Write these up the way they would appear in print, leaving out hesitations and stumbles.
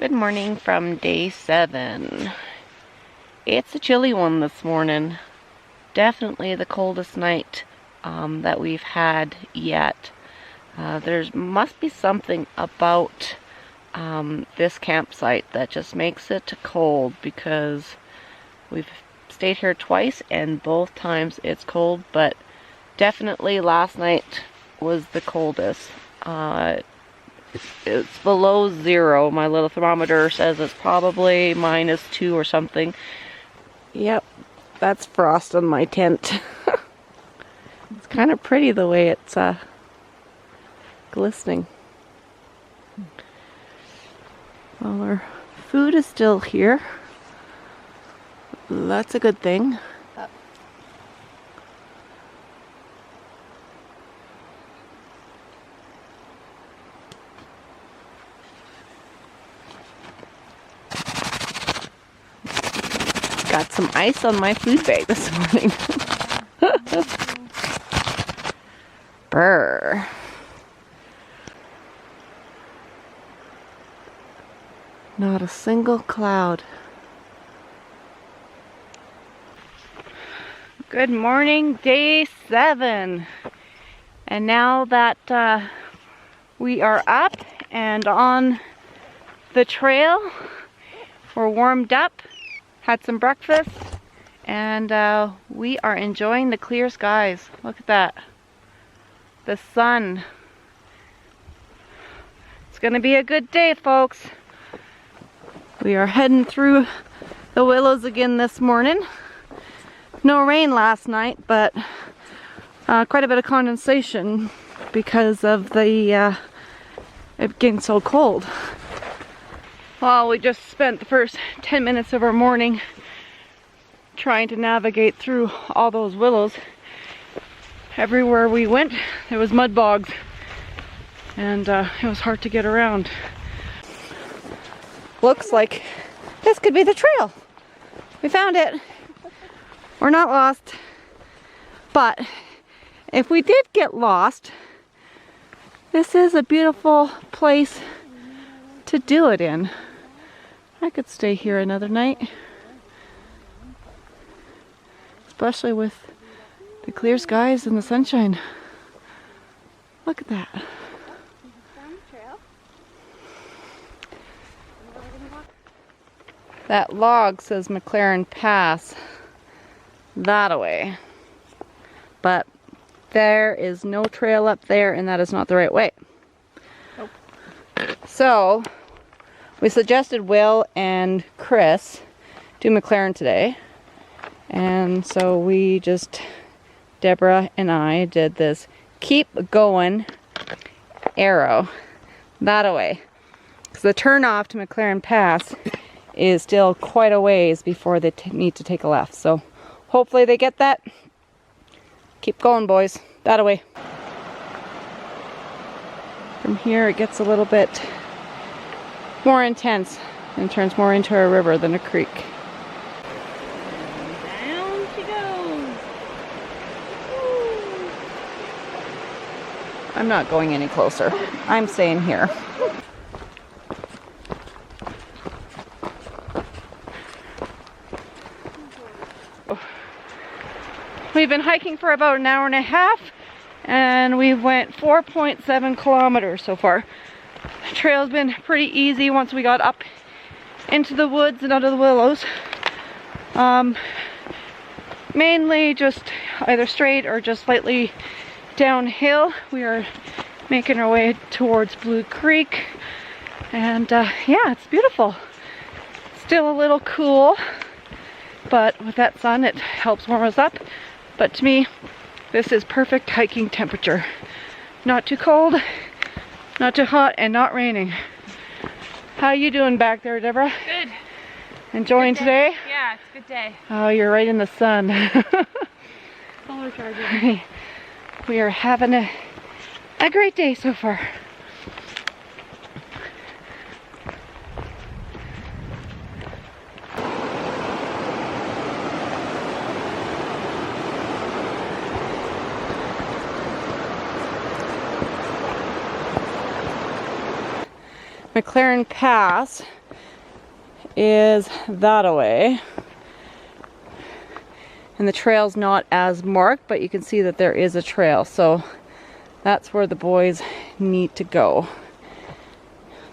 Good morning from day 7. It's a chilly one this morning. Definitely the coldest night that we've had yet. There must be something about this campsite that just makes it cold, because we've stayed here twice and both times it's cold, but definitely last night was the coldest. It's below 0. My little thermometer says it's probably -2 or something. Yep, that's frost on my tent. It's kind of pretty the way it's glistening. Well, our food is still here. That's a good thing. Got some ice on my food bag this morning. Brr. Not a single cloud. Good morning, day 7. And now that we are up and on the trail, we're warmed up, had some breakfast, and we are enjoying the clear skies. Look at that. The sun. It's gonna be a good day, folks. We are heading through the willows again this morning. No rain last night, but quite a bit of condensation because of the it getting so cold. Well, we just spent the first 10 minutes of our morning trying to navigate through all those willows. Everywhere we went, there was mud bogs, and it was hard to get around. Looks like this could be the trail. We found it. We're not lost, but if we did get lost, this is a beautiful place to do it in. I could stay here another night, especially with the clear skies and the sunshine. Look at that. That log says McLaren Pass that way, but there is no trail up there, and that is not the right way. Nope. So we suggested Will and Chris do McLaren today, and so we just, Deborah and I did this keep going arrow that way, because the turn off to McLaren Pass is still quite a ways before they need to take a left. So hopefully they get that. Keep going, boys. That way. From here it gets a little bit more intense and turns more into a river than a creek. Down she goes. Woo. I'm not going any closer. I'm staying here. We've been hiking for about an hour and a half, and we went 4.7 kilometers so far. The trail's been pretty easy once we got up into the woods and out of the willows. Mainly just either straight or just slightly downhill. We are making our way towards Blue Creek, and yeah, it's beautiful. Still a little cool, but with that sun it helps warm us up. But to me, this is perfect hiking temperature. Not too cold, not too hot, and not raining. How you doing back there, Deborah? Good. Enjoying today? Yeah, it's a good day. Oh, you're right in the sun. Solar charger. We are having a great day so far. McLaren Pass is that away. And the trail's not as marked, but you can see that there is a trail. So that's where the boys need to go.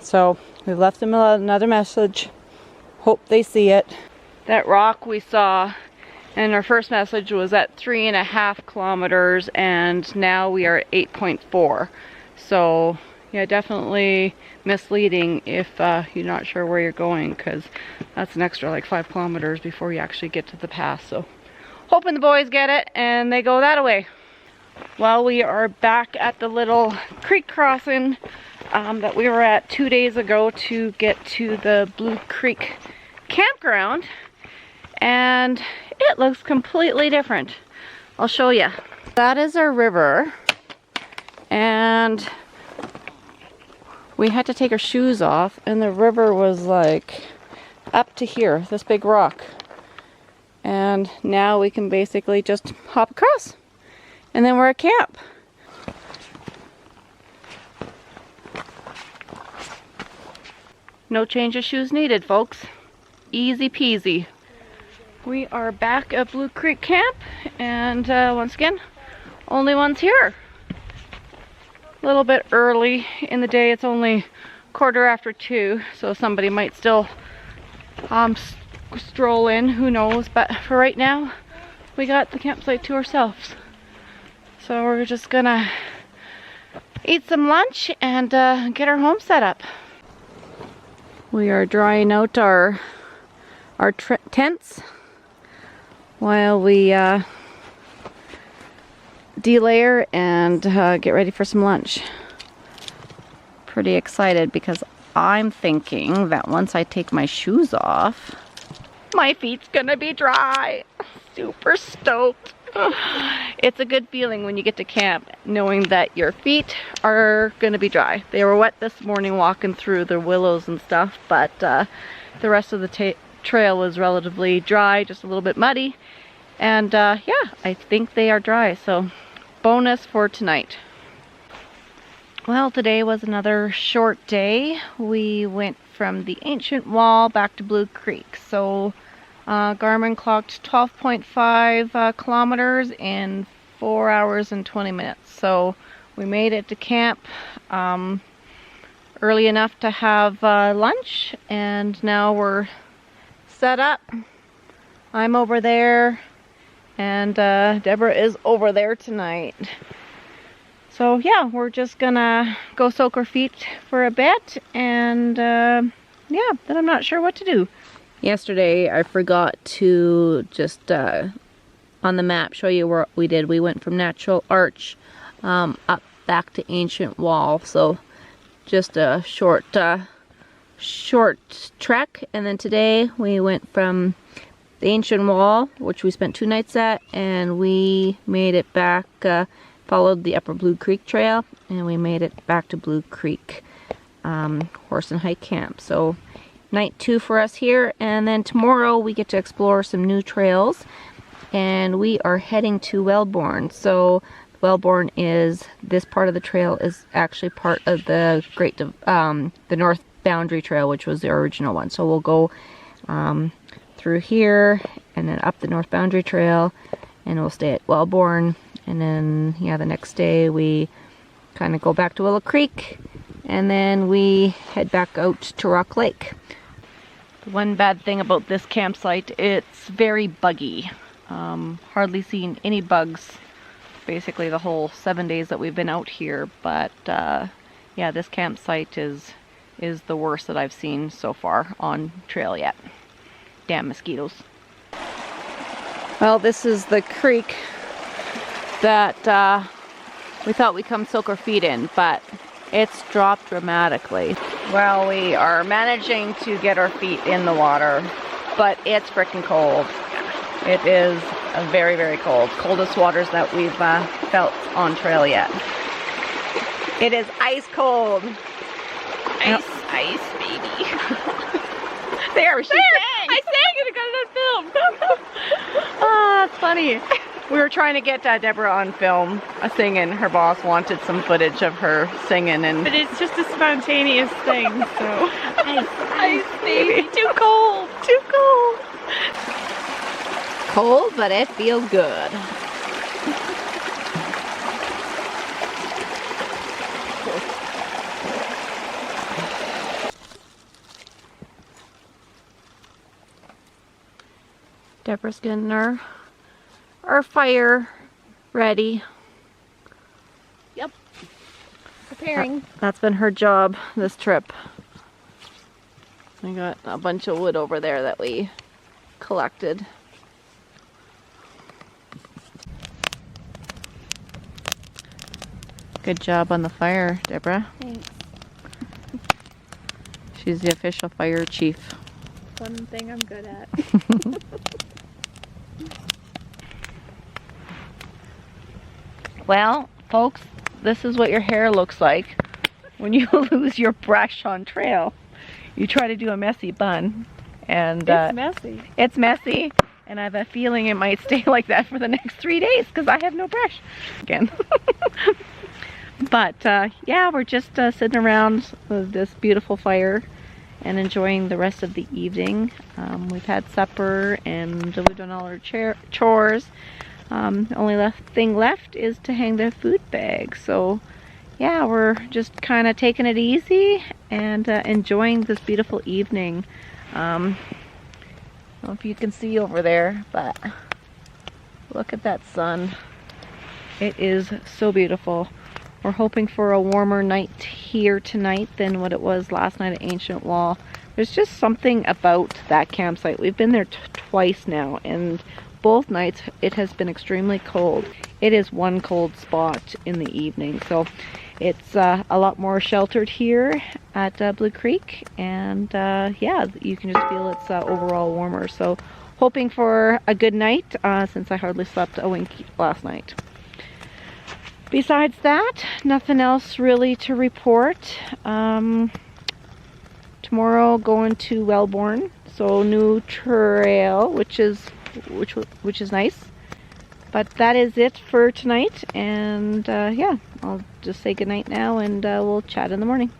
So we left them another message. Hope they see it. That rock we saw, and our first message was at 3.5 kilometers, and now we are at 8.4. So yeah, definitely misleading if you're not sure where you're going, because that's an extra like 5 kilometers before you actually get to the pass. So hoping the boys get it and they go that way. Well, we are back at the little creek crossing that we were at 2 days ago to get to the Blue Creek campground, and it looks completely different. I'll show you. That is our river, and we had to take our shoes off, and the river was like up to here, this big rock. And now we can basically just hop across, and then we're at camp. No change of shoes needed, folks. Easy peasy. We are back at Blue Creek Camp, and once again, only ones here. A little bit early in the day. It's only 2:15, so somebody might still stroll in, who knows, but for right now we got the campsite to ourselves. So we're just gonna eat some lunch and get our home set up. We are drying out our tents while we delayer and get ready for some lunch. Pretty excited because I'm thinking that once I take my shoes off, my feet's gonna be dry. Super stoked. It's a good feeling when you get to camp knowing that your feet are gonna be dry. They were wet this morning walking through the willows and stuff, but the rest of the trail was relatively dry, just a little bit muddy. And yeah, I think they are dry, so bonus for tonight. Well, today was another short day. We went from the ancient wall back to Blue Creek. So Garmin clocked 12.5 kilometers in 4 hours and 20 minutes. So we made it to camp early enough to have lunch, and now we're set up. I'm over there, and Deborah is over there tonight. So yeah, we're just gonna go soak our feet for a bit, and yeah, then I'm not sure what to do. Yesterday I forgot to just on the map show you what we did. We went from Natural Arch up back to Ancient Wall, so just a short trek. And then today we went from the Ancient Wall, which we spent 2 nights at, and we made it back, followed the Upper Blue Creek Trail, and we made it back to Blue Creek Horse and Hike Camp. So night 2 for us here, and then tomorrow we get to explore some new trails, and we are heading to Wellborn. So Wellborn is, this part of the trail is actually part of the the North Boundary Trail, which was the original one. So we'll go through here and then up the North Boundary Trail, and we'll stay at Wellborn, and then yeah, the next day we kind of go back to Willow Creek, and then we head back out to Rock Lake. The one bad thing about this campsite, it's very buggy. Hardly seen any bugs basically the whole 7 days that we've been out here, but yeah, this campsite is the worst that I've seen so far on trail yet. Damn mosquitoes. Well, this is the creek that we thought we'd come soak our feet in, but it's dropped dramatically. Well, we are managing to get our feet in the water, but it's freaking cold. It is very, very cold. Coldest waters that we've felt on trail yet. It is ice cold. Ice, baby. There, she sang. I sang and it got it on film. Oh, that's funny. We were trying to get Deborah on film singing. Her boss wanted some footage of her singing, and But it's just a spontaneous thing, so. Ice, baby. Too cold. Too cold. Cold, but it feels good. Deborah's getting our fire ready. Yep. Preparing. That's been her job this trip. We got a bunch of wood over there that we collected. Good job on the fire, Deborah. Thanks. She's the official fire chief. One thing I'm good at. Well, folks, this is what your hair looks like when you lose your brush on trail. You try to do a messy bun, and It's messy. it's messy, and I have a feeling it might stay like that for the next 3 days because I have no brush again. But yeah, we're just sitting around with this beautiful fire and enjoying the rest of the evening. We've had supper and we've done all our chores. The only thing left is to hang the food bag. So yeah, we're just kind of taking it easy and enjoying this beautiful evening. I don't know if you can see over there, but look at that sun. It is so beautiful. We're hoping for a warmer night here tonight than what it was last night at Ancient Wall. There's just something about that campsite. We've been there twice now, and both nights it has been extremely cold. It is one cold spot in the evening, so it's a lot more sheltered here at Blue Creek, and yeah, you can just feel it's overall warmer. So hoping for a good night since I hardly slept a wink last night. Besides that, nothing else really to report. Tomorrow going to Wellborn, so new trail, which is nice. But that is it for tonight, and yeah, I'll just say goodnight now, and we'll chat in the morning.